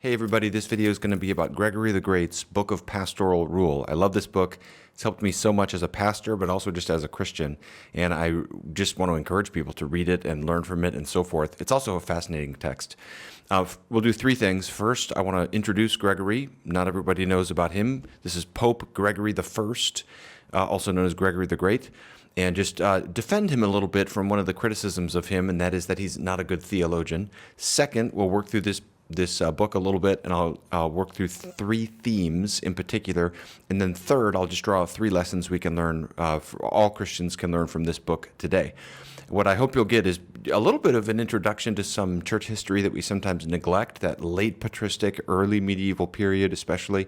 Hey everybody, this video is going to be about Gregory the Great's Book of Pastoral Rule. I love this book. It's helped me so much as a pastor, but also just as a Christian. And I just want to encourage people to read it and learn from it and so forth. It's also a fascinating text. We'll do three things. First, I want to introduce Gregory. Not everybody knows about him. This is Pope Gregory I, also known as Gregory the Great. And just defend him a little bit from one of the criticisms of him, and that is that he's not a good theologian. Second, we'll work through this book a little bit, and I'll work through three themes in particular. And then third, I'll just draw out three lessons we can learn, all Christians can learn from this book today. What I hope you'll get is a little bit of an introduction to some church history that we sometimes neglect, that late patristic, early medieval period especially,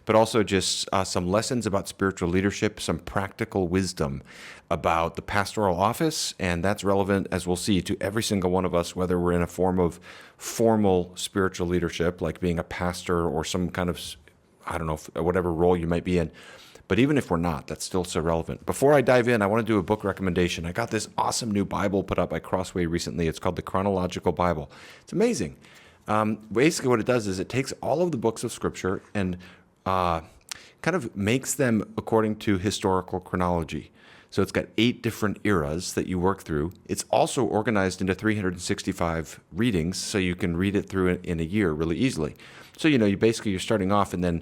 but also just some lessons about spiritual leadership, some practical wisdom about the pastoral office, and that's relevant, as we'll see, to every single one of us, whether we're in a form of formal spiritual leadership, like being a pastor or some kind of, whatever role you might be in. But even if we're not, that's still so relevant. Before I dive in, I want to do a book recommendation. I got this awesome new Bible put out by Crossway recently. It's called the Chronological Bible. It's amazing. Basically what it does is it takes all of the books of Scripture and kind of makes them according to historical chronology. So it's got 8 different eras that you work through. It's also organized into 365 readings, so you can read it through in a year really easily. So, you're starting off, and then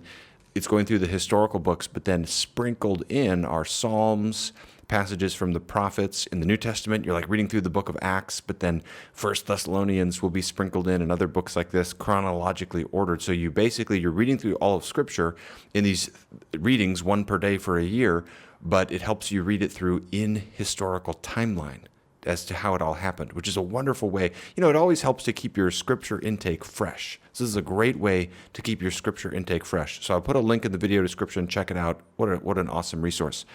it's going through the historical books, but then sprinkled in are Psalms, passages from the prophets. In the New Testament, you're like reading through the book of Acts, but then 1 Thessalonians will be sprinkled in, and other books like this, chronologically ordered. So you're reading through all of Scripture in these readings, one per day for a year, but it helps you read it through in historical timeline as to how it all happened, which is a wonderful way. It always helps to keep your Scripture intake fresh. So this is a great way to keep your Scripture intake fresh. So I'll put a link in the video description. Check it out. What an awesome resource.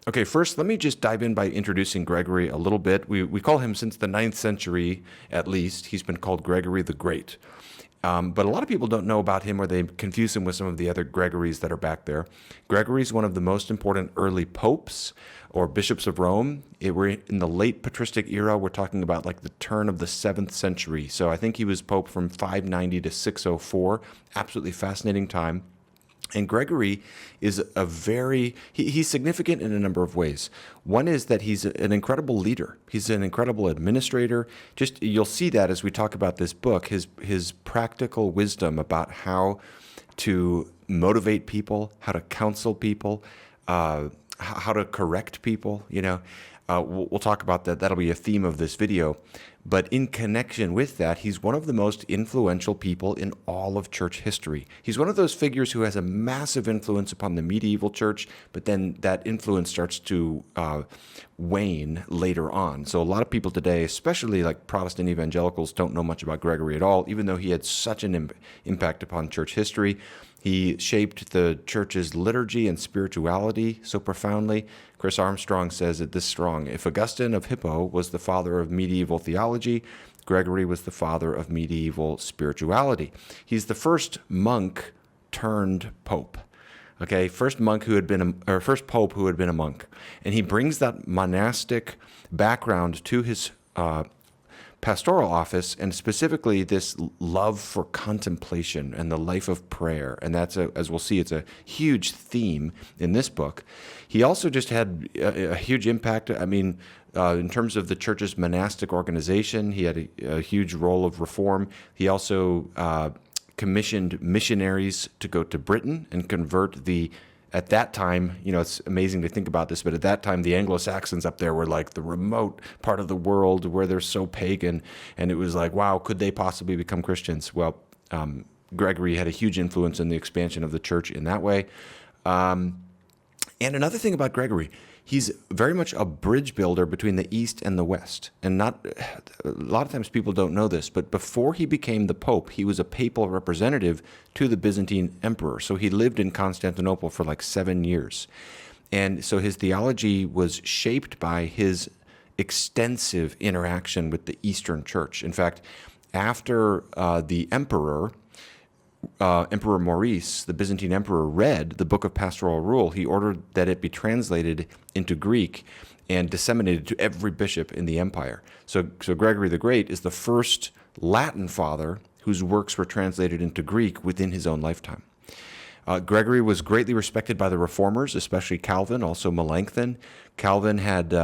Okay, first, let me just dive in by introducing Gregory a little bit. We call him, since the 9th century at least, he's been called Gregory the Great. But a lot of people don't know about him, or they confuse him with some of the other Gregorys that are back there. Gregory is one of the most important early popes or bishops of Rome. We're in the late patristic era. We're talking about like the turn of the 7th century. So I think he was pope from 590 to 604. Absolutely fascinating time. And Gregory is he's significant in a number of ways. One is that he's an incredible leader. He's an incredible administrator. You'll see that as we talk about this book, his practical wisdom about how to motivate people, how to counsel people, how to correct people, We'll talk about that. That'll be a theme of this video. But in connection with that, he's one of the most influential people in all of church history. He's one of those figures who has a massive influence upon the medieval church, but then that influence starts to wane later on. So a lot of people today, especially like Protestant evangelicals, don't know much about Gregory at all, even though he had such an impact upon church history. He shaped the church's liturgy and spirituality so profoundly. Chris Armstrong says it this strong: if Augustine of Hippo was the father of medieval theology, Gregory was the father of medieval spirituality. He's the first monk turned pope. Okay, first pope who had been a monk, and he brings that monastic background to his pastoral office, and specifically this love for contemplation and the life of prayer. And that's, as we'll see, it's a huge theme in this book. He also just had a huge impact. In terms of the church's monastic organization, he had a huge role of reform. He also commissioned missionaries to go to Britain and convert at that time, it's amazing to think about this, but at that time, the Anglo-Saxons up there were like the remote part of the world where they're so pagan. And it was like, wow, could they possibly become Christians? Well, Gregory had a huge influence in the expansion of the church in that way. And another thing about Gregory, he's very much a bridge builder between the East and the West. And a lot of times people don't know this, but before he became the Pope, he was a papal representative to the Byzantine emperor. So he lived in Constantinople for like 7 years. And so his theology was shaped by his extensive interaction with the Eastern Church. In fact, after the Emperor Maurice, the Byzantine emperor, read the Book of Pastoral Rule, he ordered that it be translated into Greek and disseminated to every bishop in the empire. So Gregory the Great is the first Latin father whose works were translated into Greek within his own lifetime. Gregory was greatly respected by the reformers, especially Calvin, also Melanchthon. Calvin had,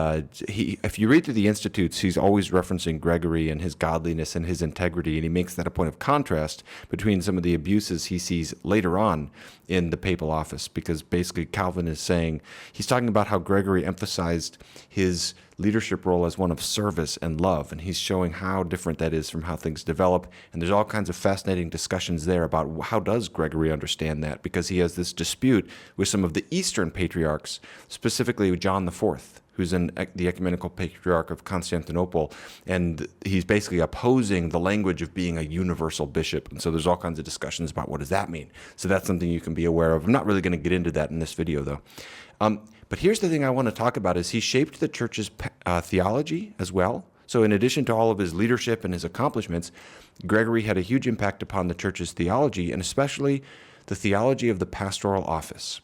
if you read through the Institutes, he's always referencing Gregory and his godliness and his integrity, and he makes that a point of contrast between some of the abuses he sees later on in the papal office, because basically Calvin is saying, he's talking about how Gregory emphasized his leadership role as one of service and love, and he's showing how different that is from how things develop. And there's all kinds of fascinating discussions there about how does Gregory understand that, because he has this dispute with some of the Eastern patriarchs, specifically John IV, who's the ecumenical patriarch of Constantinople, and he's basically opposing the language of being a universal bishop. And so there's all kinds of discussions about what does that mean. So that's something you can be aware of. I'm not really going to get into that in this video, though. But here's the thing I want to talk about is he shaped the church's theology as well. So in addition to all of his leadership and his accomplishments, Gregory had a huge impact upon the church's theology, and especially the theology of the pastoral office.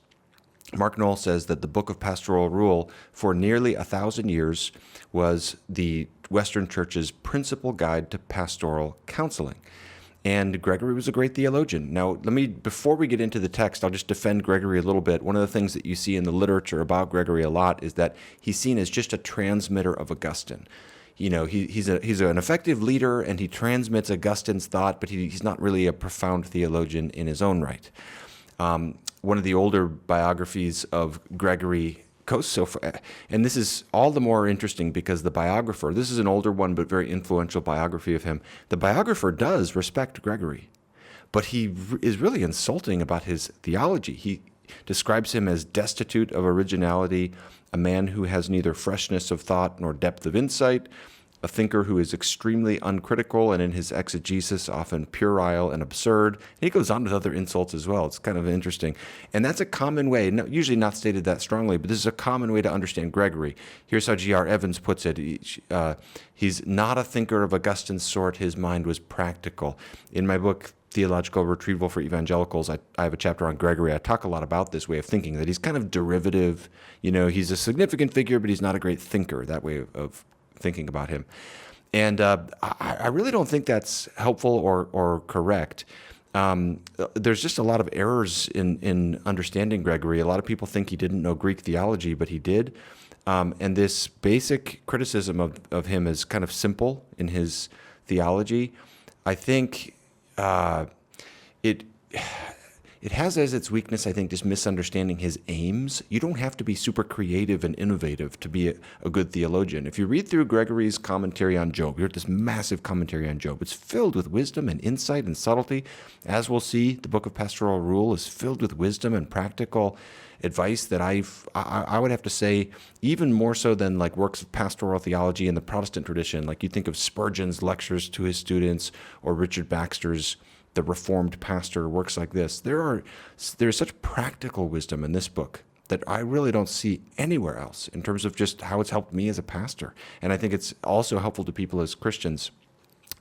Mark Knoll says that the Book of Pastoral Rule for nearly 1,000 years was the Western Church's principal guide to pastoral counseling. And Gregory was a great theologian. Now, before we get into the text, I'll just defend Gregory a little bit. One of the things that you see in the literature about Gregory a lot is that he's seen as just a transmitter of Augustine. You know, he's an effective leader, and he transmits Augustine's thought, but he's not really a profound theologian in his own right. One of the older biographies of Gregory goes so far, and this is all the more interesting because the biographer, this is an older one but very influential biography of him, the biographer does respect Gregory, but he is really insulting about his theology. He describes him as destitute of originality, a man who has neither freshness of thought nor depth of insight, a thinker who is extremely uncritical and in his exegesis often puerile and absurd. And he goes on with other insults as well. It's kind of interesting. And that's a common way, usually not stated that strongly, but this is a common way to understand Gregory. Here's how G.R. Evans puts it. He's not a thinker of Augustine's sort. His mind was practical. In my book, Theological Retrieval for Evangelicals, I have a chapter on Gregory. I talk a lot about this way of thinking, that he's kind of derivative. You know, he's a significant figure, but he's not a great thinker, that way of thinking about him. And I really don't think that's helpful or correct. There's just a lot of errors in understanding Gregory. A lot of people think he didn't know Greek theology, but he did. And this basic criticism of him is kind of simple in his theology. I think it has as its weakness, I think, just misunderstanding his aims. You don't have to be super creative and innovative to be a good theologian. If you read through Gregory's commentary on Job, you read this massive commentary on Job. It's filled with wisdom and insight and subtlety. As we'll see, the Book of Pastoral Rule is filled with wisdom and practical advice that I would have to say, even more so than like works of pastoral theology in the Protestant tradition. Like you think of Spurgeon's lectures to his students, or Richard Baxter's The Reformed Pastor, works like this. There's such practical wisdom in this book that I really don't see anywhere else in terms of just how it's helped me as a pastor. And I think it's also helpful to people as Christians.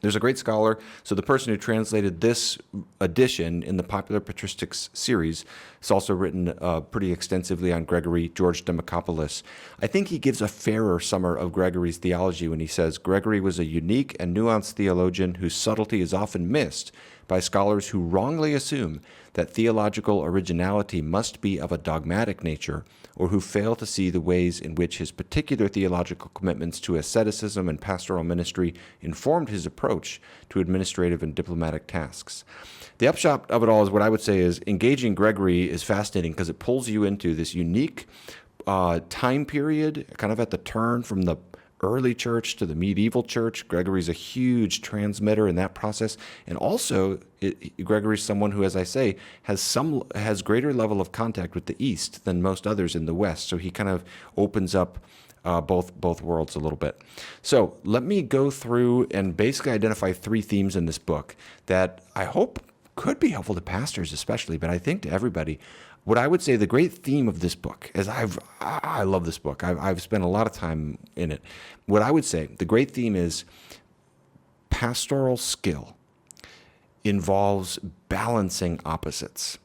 There's a great scholar, so the person who translated this edition in the Popular Patristics series has also written pretty extensively on Gregory, George Demokopoulos. I think he gives a fairer summary of Gregory's theology when he says, Gregory was a unique and nuanced theologian whose subtlety is often missed by scholars who wrongly assume that theological originality must be of a dogmatic nature, or who fail to see the ways in which his particular theological commitments to asceticism and pastoral ministry informed his approach to administrative and diplomatic tasks. The upshot of it all is what I would say is engaging Gregory is fascinating because it pulls you into this unique time period, kind of at the turn from the early church to the medieval church. Gregory's a huge transmitter in that process. And also, Gregory's someone who, as I say, has greater level of contact with the East than most others in the West. So he kind of opens up both worlds a little bit. So let me go through and basically identify 3 themes in this book that I hope could be helpful to pastors especially, but I think to everybody. What I would say the great theme of this book, I love this book. I've spent a lot of time in it. What I would say, the great theme is pastoral skill involves balancing opposites.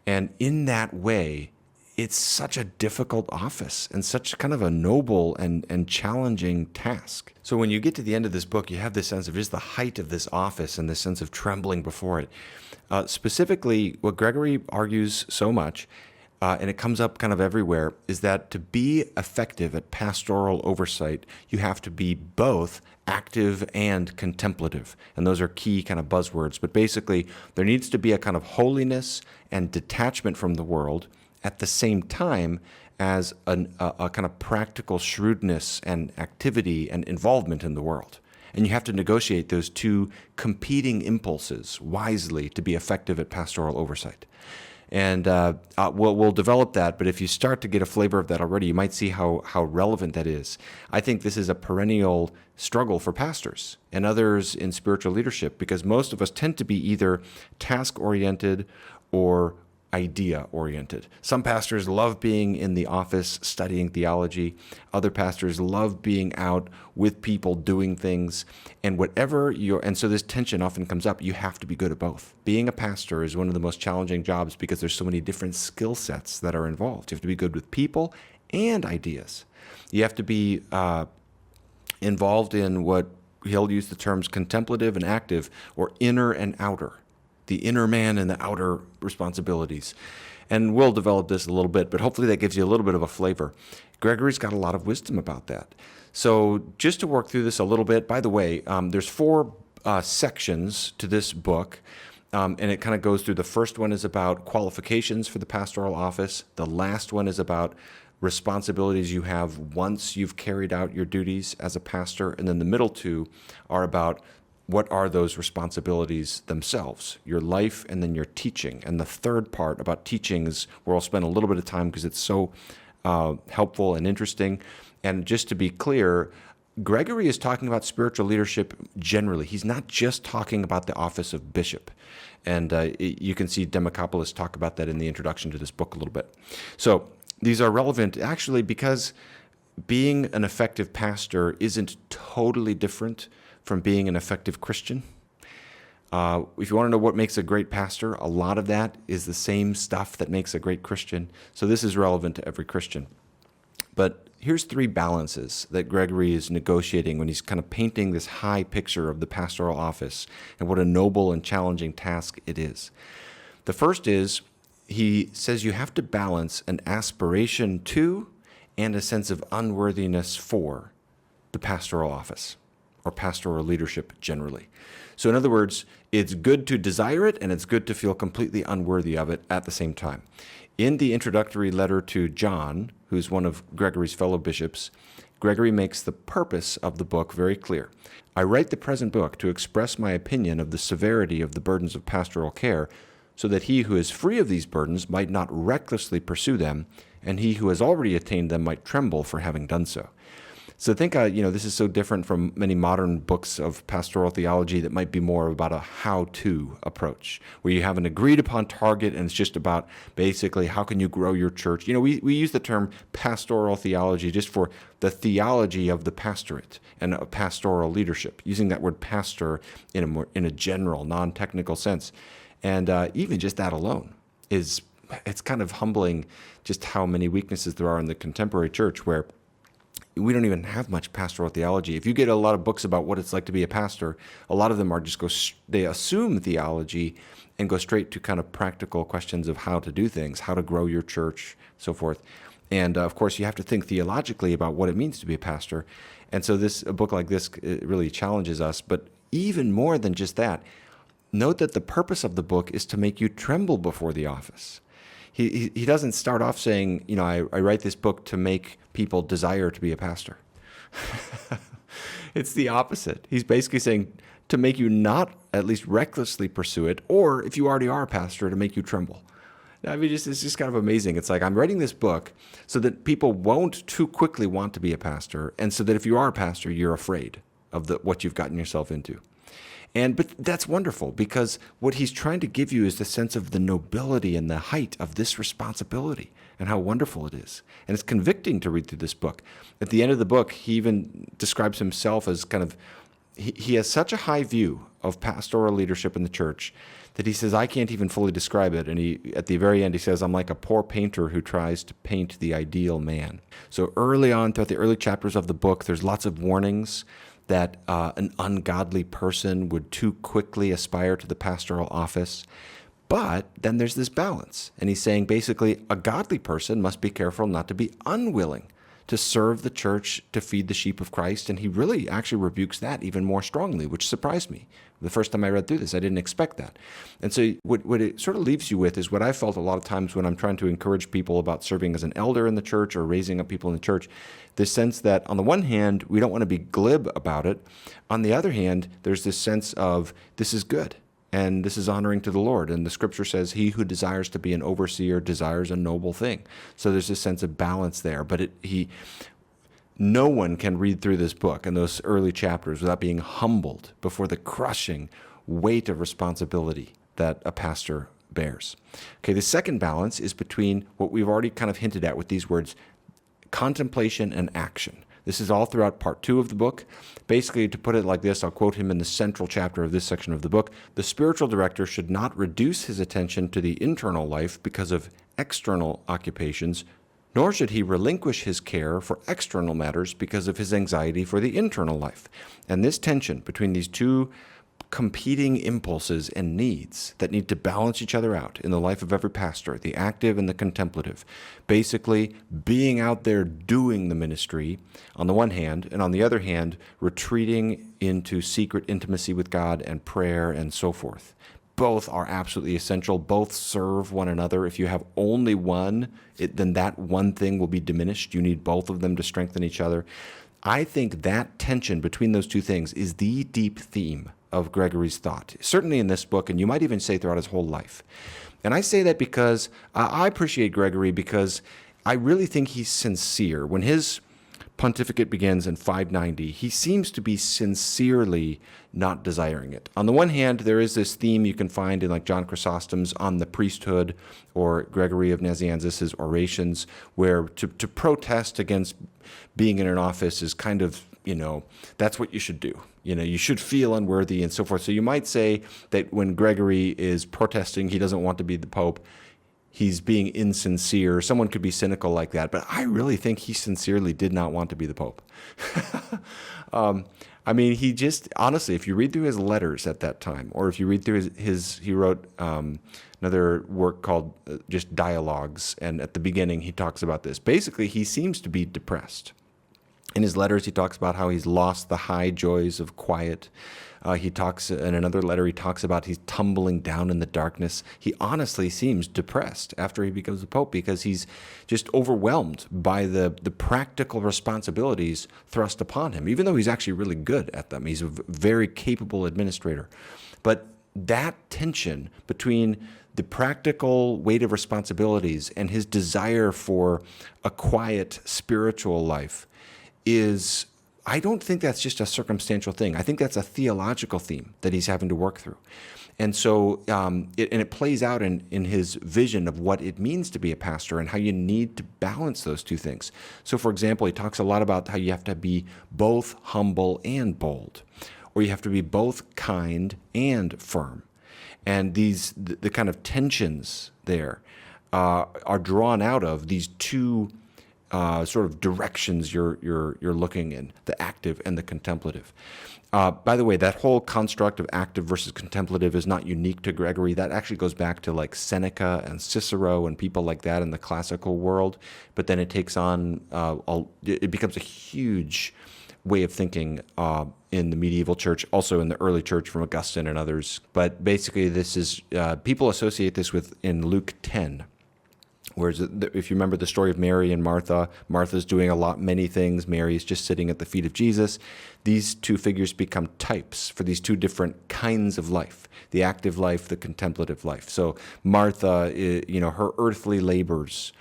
And in that way, it's such a difficult office and such kind of a noble and challenging task. So when you get to the end of this book, you have this sense of just the height of this office and this sense of trembling before it. Specifically, what Gregory argues so much, and it comes up kind of everywhere, is that to be effective at pastoral oversight, you have to be both active and contemplative. And those are key kind of buzzwords. But basically, there needs to be a kind of holiness and detachment from the world at the same time as a kind of practical shrewdness and activity and involvement in the world. And you have to negotiate those two competing impulses wisely to be effective at pastoral oversight. And we'll develop that, but if you start to get a flavor of that already, you might see how relevant that is. I think this is a perennial struggle for pastors and others in spiritual leadership, because most of us tend to be either task-oriented or idea-oriented. Some pastors love being in the office studying theology. Other pastors love being out with people doing things. And so this tension often comes up. You have to be good at both. Being a pastor is one of the most challenging jobs because there's so many different skill sets that are involved. You have to be good with people and ideas. You have to be involved in what he'll use the terms contemplative and active, or inner and outer. The inner man and the outer responsibilities. And we'll develop this a little bit, but hopefully that gives you a little bit of a flavor. Gregory's got a lot of wisdom about that. So just to work through this a little bit, by the way, there's 4 sections to this book, and it kind of goes through. The first one is about qualifications for the pastoral office. The last one is about responsibilities you have once you've carried out your duties as a pastor. And then the middle 2 are about what are those responsibilities themselves, your life and then your teaching. And the third part about teaching is where I'll spend a little bit of time because it's so helpful and interesting. And just to be clear, Gregory is talking about spiritual leadership generally. He's not just talking about the office of bishop. And you can see Demokopoulos talk about that in the introduction to this book a little bit. So these are relevant actually because being an effective pastor isn't totally different from being an effective Christian. If you want to know what makes a great pastor, a lot of that is the same stuff that makes a great Christian. So this is relevant to every Christian. But here's 3 balances that Gregory is negotiating when he's kind of painting this high picture of the pastoral office and what a noble and challenging task it is. The first is, he says you have to balance an aspiration to and a sense of unworthiness for the pastoral office, or pastoral leadership generally. So in other words, it's good to desire it and it's good to feel completely unworthy of it at the same time. In the introductory letter to John, who's one of Gregory's fellow bishops, Gregory makes the purpose of the book very clear. I write the present book to express my opinion of the severity of the burdens of pastoral care, so that he who is free of these burdens might not recklessly pursue them, and he who has already attained them might tremble for having done so. So think, this is so different from many modern books of pastoral theology that might be more about a how-to approach, where you have an agreed-upon target and it's just about basically how can you grow your church. We use the term pastoral theology just for the theology of the pastorate and pastoral leadership, using that word pastor in a general, non-technical sense. And even just that alone it's kind of humbling just how many weaknesses there are in the contemporary church, where we don't even have much pastoral theology. If you get a lot of books about what it's like to be a pastor, a lot of them are they assume theology and go straight to kind of practical questions of how to do things, how to grow your church, so forth. And of course, you have to think theologically about what it means to be a pastor. And so a book like this really challenges us. But even more than just that, note that the purpose of the book is to make you tremble before the office. He doesn't start off saying, I write this book to make people desire to be a pastor. It's the opposite. He's basically saying to make you not at least recklessly pursue it, or if you already are a pastor, to make you tremble. It's just kind of amazing. It's like, I'm writing this book so that people won't too quickly want to be a pastor, and so that if you are a pastor, you're afraid of what you've gotten yourself into. But that's wonderful, because what he's trying to give you is the sense of the nobility and the height of this responsibility and how wonderful it is. And it's convicting to read through this book. At the end of the book, he even describes himself as kind of he has such a high view of pastoral leadership in the church that he says, I can't even fully describe it. And at the very end, he says, I'm like a poor painter who tries to paint the ideal man. So early on, throughout the early chapters of the book, there's lots of warnings that an ungodly person would too quickly aspire to the pastoral office. But then there's this balance. And he's saying basically a godly person must be careful not to be unwilling to serve the church, to feed the sheep of Christ. And he really actually rebukes that even more strongly, which surprised me. The first time I read through this, I didn't expect that. And so what it sort of leaves you with is what I felt a lot of times when I'm trying to encourage people about serving as an elder in the church or raising up people in the church, this sense that on the one hand, we don't want to be glib about it. On the other hand, there's this sense of this is good. And this is honoring to the Lord. And the scripture says, he who desires to be an overseer desires a noble thing. So there's this sense of balance there. But no one can read through this book and those early chapters without being humbled before the crushing weight of responsibility that a pastor bears. Okay, the second balance is between what we've already kind of hinted at with these words, contemplation and action. This is all throughout part 2 of the book. Basically, to put it like this, I'll quote him in the central chapter of this section of the book. The spiritual director should not reduce his attention to the internal life because of external occupations, nor should he relinquish his care for external matters because of his anxiety for the internal life. And this tension between these two competing impulses and needs that need to balance each other out in the life of every pastor, the active and the contemplative. Basically, being out there doing the ministry on the one hand, and on the other hand, retreating into secret intimacy with God and prayer and so forth. Both are absolutely essential. Both serve one another. If you have only one, then that one thing will be diminished. You need both of them to strengthen each other. I think that tension between those two things is the deep theme of Gregory's thought, certainly in this book, and you might even say throughout his whole life. And I say that because I appreciate Gregory because I really think he's sincere. When his pontificate begins in 590, he seems to be sincerely not desiring it. On the one hand, there is this theme you can find in like John Chrysostom's On the Priesthood or Gregory of Nazianzus' Orations, where to protest against being in an office is kind of, that's what you should do. You should feel unworthy and so forth. So you might say that when Gregory is protesting, he doesn't want to be the Pope, he's being insincere. Someone could be cynical like that, but I really think he sincerely did not want to be the Pope. He just, honestly, if you read through his letters at that time, or if you read through he wrote another work called just Dialogues, and at the beginning he talks about this. Basically, he seems to be depressed. In his letters, he talks about how he's lost the high joys of quiet. He talks in another letter, he talks about he's tumbling down in the darkness. He honestly seems depressed after he becomes the Pope because he's just overwhelmed by the practical responsibilities thrust upon him, even though he's actually really good at them. He's a very capable administrator. But that tension between the practical weight of responsibilities and his desire for a quiet spiritual life I don't think that's just a circumstantial thing. I think that's a theological theme that he's having to work through. And so it plays out in his vision of what it means to be a pastor and how you need to balance those two things. So, for example, he talks a lot about how you have to be both humble and bold, or you have to be both kind and firm. And the kind of tensions there are drawn out of these two sort of directions you're looking in, the active and the contemplative. By the way, that whole construct of active versus contemplative is not unique to Gregory. That actually goes back to like Seneca and Cicero and people like that in the classical world. But then it takes on, it becomes a huge way of thinking in the medieval church, also in the early church from Augustine and others. But basically this is, people associate this with in Luke 10. Whereas if you remember the story of Mary and Martha, Martha's doing many things. Mary is just sitting at the feet of Jesus. These two figures become types for these two different kinds of life, the active life, the contemplative life. So Martha, her earthly labors,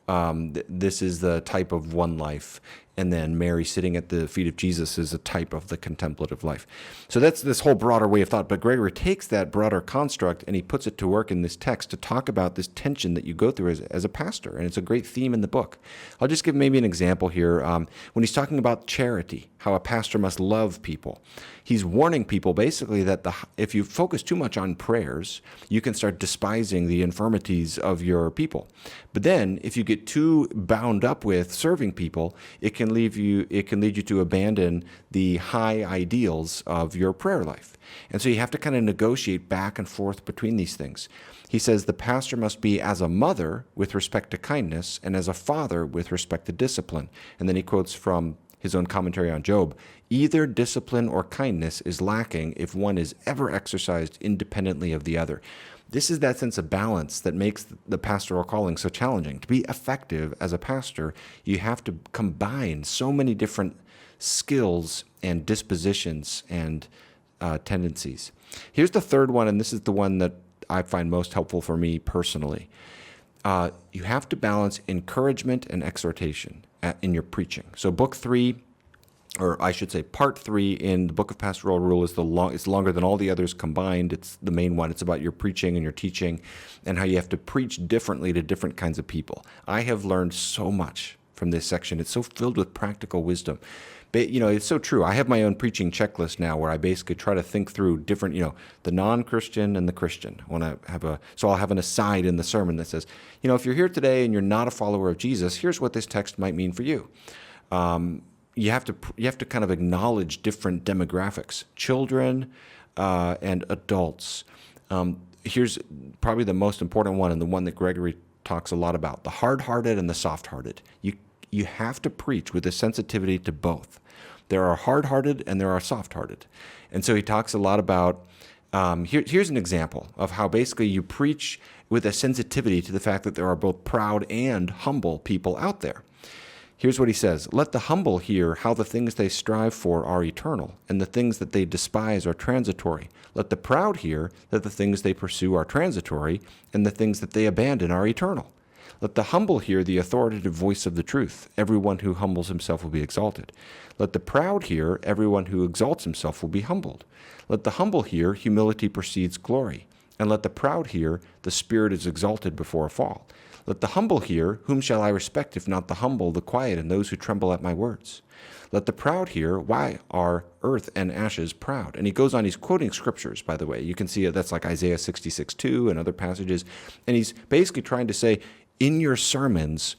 this is the type of one life. And then Mary sitting at the feet of Jesus is a type of the contemplative life. So that's this whole broader way of thought. But Gregory takes that broader construct and he puts it to work in this text to talk about this tension that you go through as a pastor. And it's a great theme in the book. I'll just give maybe an example here. When he's talking about charity, how a pastor must love people, he's warning people basically that if you focus too much on prayers, you can start despising the infirmities of your people. But then if you get too bound up with serving people, it can lead you to abandon the high ideals of your prayer life. And so you have to kind of negotiate back and forth between these things. He says the pastor must be as a mother with respect to kindness and as a father with respect to discipline. And then he quotes from his own commentary on Job, either discipline or kindness is lacking if one is ever exercised independently of the other. This is that sense of balance that makes the pastoral calling so challenging. To be effective as a pastor, you have to combine so many different skills and dispositions and tendencies. Here's the third one, and this is the one that I find most helpful for me personally. You have to balance encouragement and exhortation in your preaching. So book 3, or I should say part 3 in the Book of Pastoral Rule is it's longer than all the others combined. It's the main one. It's about your preaching and your teaching and how you have to preach differently to different kinds of people. I have learned so much from this section. It's so filled with practical wisdom. But, it's so true. I have my own preaching checklist now where I basically try to think through different, the non-Christian and the Christian. So I'll have an aside in the sermon that says, if you're here today and you're not a follower of Jesus, here's what this text might mean for you. You have to kind of acknowledge different demographics, children and adults. Here's probably the most important one and the one that Gregory talks a lot about, the hard-hearted and the soft-hearted. You have to preach with a sensitivity to both. There are hard-hearted and there are soft-hearted. And so he talks a lot about, here's an example of how basically you preach with a sensitivity to the fact that there are both proud and humble people out there. Here's what he says, let the humble hear how the things they strive for are eternal, and the things that they despise are transitory. Let the proud hear that the things they pursue are transitory, and the things that they abandon are eternal. Let the humble hear the authoritative voice of the truth. Everyone who humbles himself will be exalted. Let the proud hear, everyone who exalts himself will be humbled. Let the humble hear, humility precedes glory. And let the proud hear, the spirit is exalted before a fall. Let the humble hear, whom shall I respect if not the humble, the quiet, and those who tremble at my words? Let the proud hear, why are earth and ashes proud? And he goes on, he's quoting scriptures, by the way. You can see that's like Isaiah 66:2 and other passages. And he's basically trying to say, in your sermons,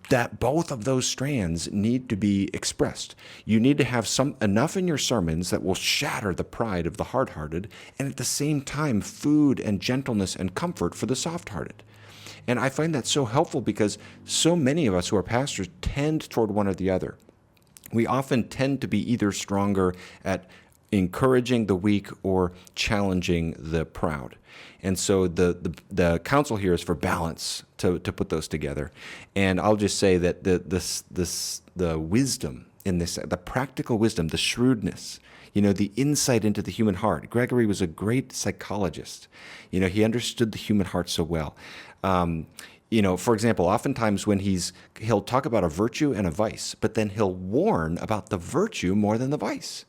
that both of those strands need to be expressed. You need to have enough in your sermons that will shatter the pride of the hard-hearted, and at the same time, food and gentleness and comfort for the soft-hearted. And I find that so helpful because so many of us who are pastors tend toward one or the other. We often tend to be either stronger at encouraging the weak or challenging the proud. And so the counsel here is for balance to put those together. And I'll just say that the wisdom in this, the practical wisdom, the shrewdness, the insight into the human heart. Gregory was a great psychologist. He understood the human heart so well. For example, oftentimes when he'll talk about a virtue and a vice, but then he'll warn about the virtue more than the vice.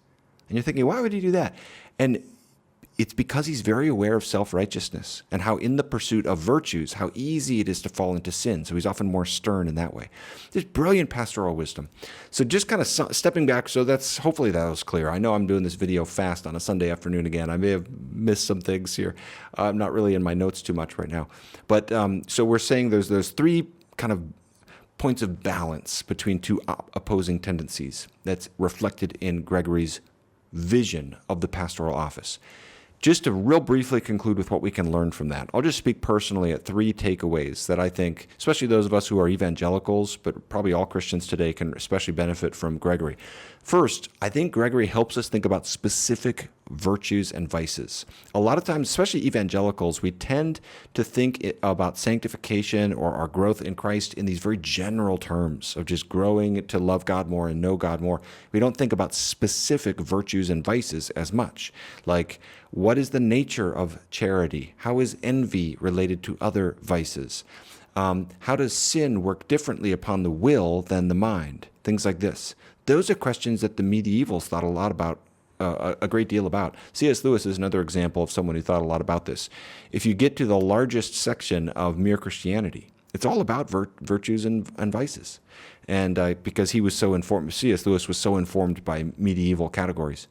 And you're thinking, why would he do that? And it's because he's very aware of self-righteousness and how in the pursuit of virtues, how easy it is to fall into sin. So he's often more stern in that way. There's brilliant pastoral wisdom. So just kind of stepping back, so hopefully that was clear. I know I'm doing this video fast on a Sunday afternoon again. I may have missed some things here. I'm not really in my notes too much right now. But so we're saying there's 3 kind of points of balance between 2 opposing tendencies that's reflected in Gregory's vision of the pastoral office. Just to real briefly conclude with what we can learn from that, I'll just speak personally at 3 takeaways that I think, especially those of us who are evangelicals, but probably all Christians today can especially benefit from Gregory. First, I think Gregory helps us think about specific virtues and vices. A lot of times, especially evangelicals, we tend to think about sanctification or our growth in Christ in these very general terms of just growing to love God more and know God more. We don't think about specific virtues and vices as much, like what is the nature of charity? How is envy related to other vices? How does sin work differently upon the will than the mind? Things like this. Those are questions that the medievals thought a lot about, a great deal about. C.S. Lewis is another example of someone who thought a lot about this. If you get to the largest section of Mere Christianity, it's all about virtues and vices. And because he was so informed, C.S. Lewis was so informed by medieval categories.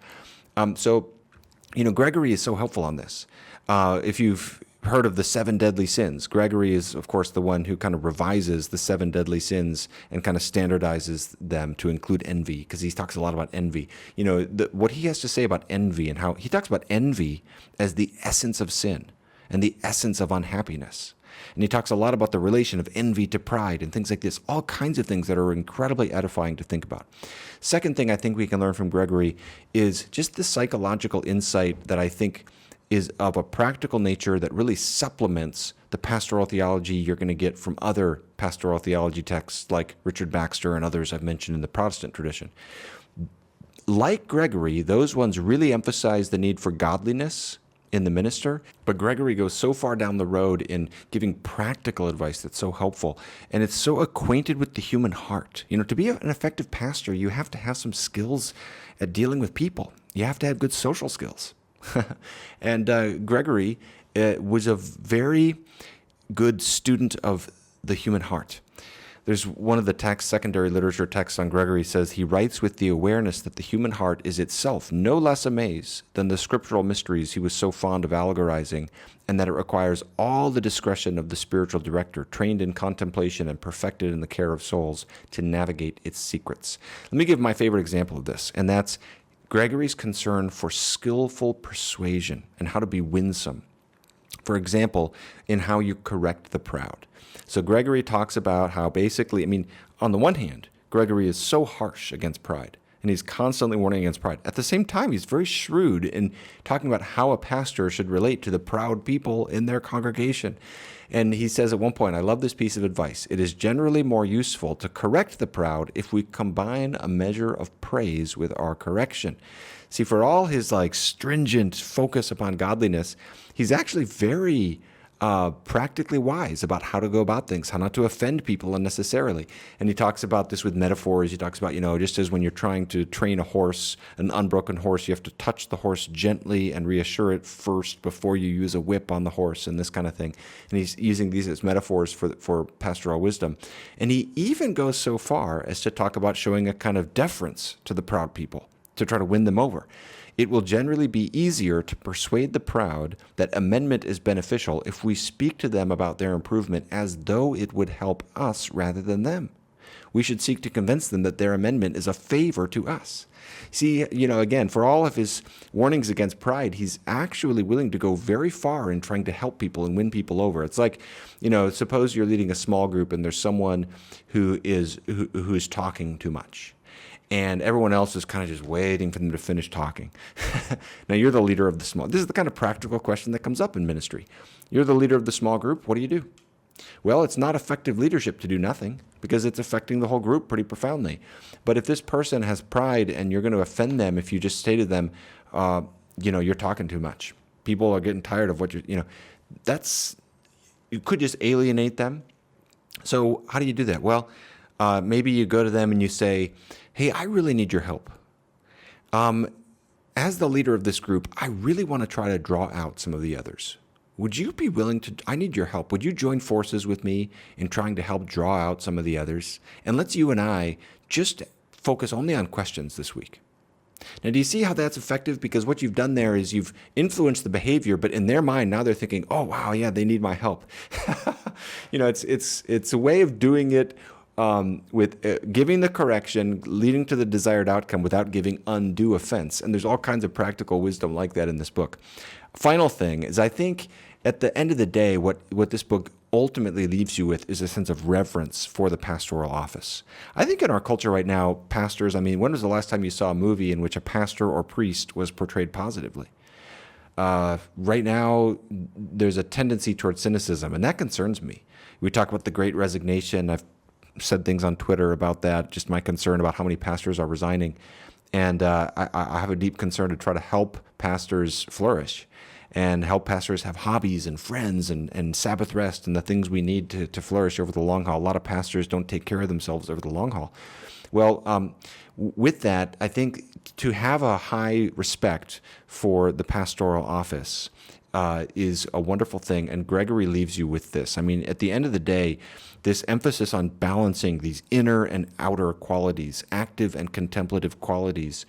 Gregory is so helpful on this. If you've heard of the 7 deadly sins, Gregory is, of course, the one who kind of revises the 7 deadly sins and kind of standardizes them to include envy, because he talks a lot about envy. What he has to say about envy, and how he talks about envy as the essence of sin and the essence of unhappiness. And he talks a lot about the relation of envy to pride and things like this, all kinds of things that are incredibly edifying to think about. Second thing I think we can learn from Gregory is just the psychological insight that I think is of a practical nature that really supplements the pastoral theology you're going to get from other pastoral theology texts like Richard Baxter and others I've mentioned in the Protestant tradition. Like Gregory, those ones really emphasize the need for godliness in the minister, but Gregory goes so far down the road in giving practical advice that's so helpful, and it's so acquainted with the human heart. To be an effective pastor, you have to have some skills at dealing with people. You have to have good social skills. And Gregory was a very good student of the human heart. There's one of the secondary literature texts on Gregory says he writes with the awareness that the human heart is itself no less a maze than the scriptural mysteries he was so fond of allegorizing, and that it requires all the discretion of the spiritual director, trained in contemplation and perfected in the care of souls, to navigate its secrets. Let me give my favorite example of this, and that's Gregory's concern for skillful persuasion and how to be winsome. For example, in how you correct the proud. So Gregory talks about how basically, on the one hand, Gregory is so harsh against pride, and he's constantly warning against pride. At the same time, he's very shrewd in talking about how a pastor should relate to the proud people in their congregation. And he says at one point, I love this piece of advice, it is generally more useful to correct the proud if we combine a measure of praise with our correction. See, for all his stringent focus upon godliness, he's actually very practically wise about how to go about things, how not to offend people unnecessarily. And he talks about this with metaphors. He talks about, just as when you're trying to train a horse, an unbroken horse, you have to touch the horse gently and reassure it first before you use a whip on the horse and this kind of thing. And he's using these as metaphors for pastoral wisdom. And he even goes so far as to talk about showing a kind of deference to the proud people to try to win them over. It will generally be easier to persuade the proud that amendment is beneficial if we speak to them about their improvement as though it would help us rather than them. We should seek to convince them that their amendment is a favor to us. See, again, for all of his warnings against pride, he's actually willing to go very far in trying to help people and win people over. It's like, suppose you're leading a small group and there's someone who is talking too much. And everyone else is kind of just waiting for them to finish talking. Now, you're the leader of the small. This is the kind of practical question that comes up in ministry. You're the leader of the small group. What do? Well, it's not effective leadership to do nothing, because it's affecting the whole group pretty profoundly. But if this person has pride and you're going to offend them if you just say to them, you're talking too much. People are getting tired of what you could just alienate them. So how do you do that? Well, maybe you go to them and you say, hey, I really need your help. As the leader of this group, I really want to try to draw out some of the others. Would you be willing to, I need your help. Would you join forces with me in trying to help draw out some of the others? And let's you and I just focus only on questions this week. Now, do you see how that's effective? Because what you've done there is you've influenced the behavior, but in their mind, now they're thinking, oh, wow, yeah, they need my help. It's a way of doing it with giving the correction, leading to the desired outcome without giving undue offense. And there's all kinds of practical wisdom like that in this book. Final thing is, I think at the end of the day, what this book ultimately leaves you with is a sense of reverence for the pastoral office. I think in our culture right now, pastors, when was the last time you saw a movie in which a pastor or priest was portrayed positively? Right now, there's a tendency towards cynicism, and that concerns me. We talk about the Great Resignation. I've said things on Twitter about that, just my concern about how many pastors are resigning. And I have a deep concern to try to help pastors flourish. and help pastors have hobbies and friends and Sabbath rest and the things we need to flourish over the long haul. A lot of pastors don't take care of themselves over the long haul. Well, with that, I think to have a high respect for the pastoral office is a wonderful thing, and Gregory leaves you with this. I mean, at the end of the day, this emphasis on balancing these inner and outer qualities, active and contemplative qualities,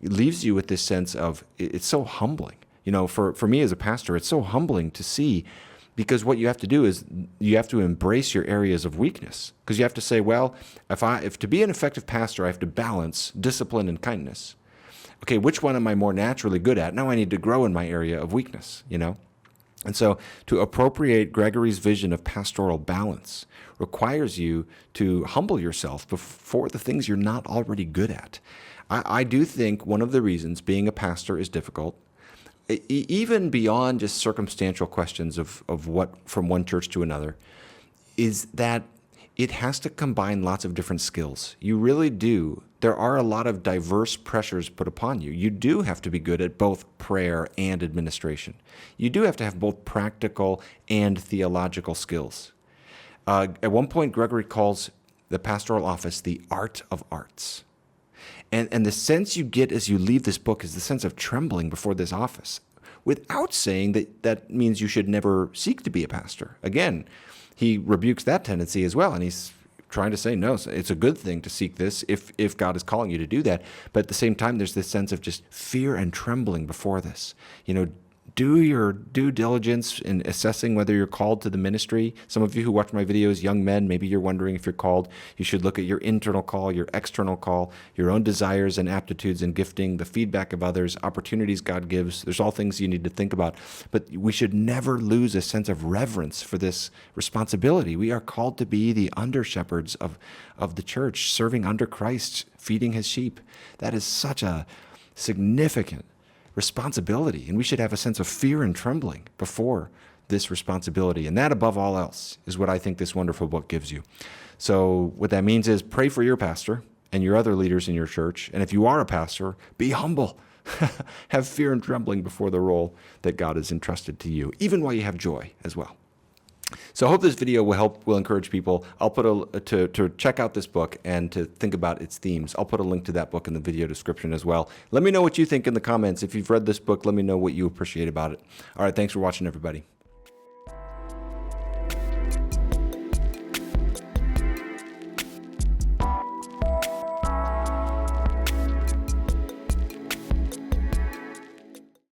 leaves you with this sense of, it's so humbling. You know, for me as a pastor, it's so humbling to see, because what you have to do is you have to embrace your areas of weakness, because you have to say, well, if to be an effective pastor, I have to balance discipline and kindness. Okay, which one am I more naturally good at? Now I need to grow in my area of weakness, you know? And so to appropriate Gregory's vision of pastoral balance requires you to humble yourself before the things you're not already good at. I do think one of the reasons being a pastor is difficult, even beyond just circumstantial questions of what from one church to another, is that it has to combine lots of different skills. You really do. There are a lot of diverse pressures put upon you. You do have to be good at both prayer and administration. You do have to have both practical and theological skills. At one point, Gregory calls the pastoral office the art of arts. And the sense you get as you leave this book is the sense of trembling before this office, without saying that means you should never seek to be a pastor. Again, he rebukes that tendency as well, and he's trying to say, no, it's a good thing to seek this if God is calling you to do that. But at the same time, there's this sense of just fear and trembling before this. You know, do your due diligence in assessing whether you're called to the ministry. Some of you who watch my videos, young men, maybe you're wondering if you're called. You should look at your internal call, your external call, your own desires and aptitudes and gifting, the feedback of others, opportunities God gives. There's all things you need to think about. But we should never lose a sense of reverence for this responsibility. We are called to be the under-shepherds of the church, serving under Christ, feeding his sheep. That is such a significant responsibility, and we should have a sense of fear and trembling before this responsibility. And that, above all else, is what I think this wonderful book gives you. So what that means is pray for your pastor and your other leaders in your church. And if you are a pastor, be humble. Have fear and trembling before the role that God has entrusted to you, even while you have joy as well. So I hope this video will encourage people. I'll put to check out this book and to think about its themes. I'll put a link to that book in the video description as well. Let me know what you think in the comments. If you've read this book, let me know what you appreciate about it. All right, thanks for watching, everybody.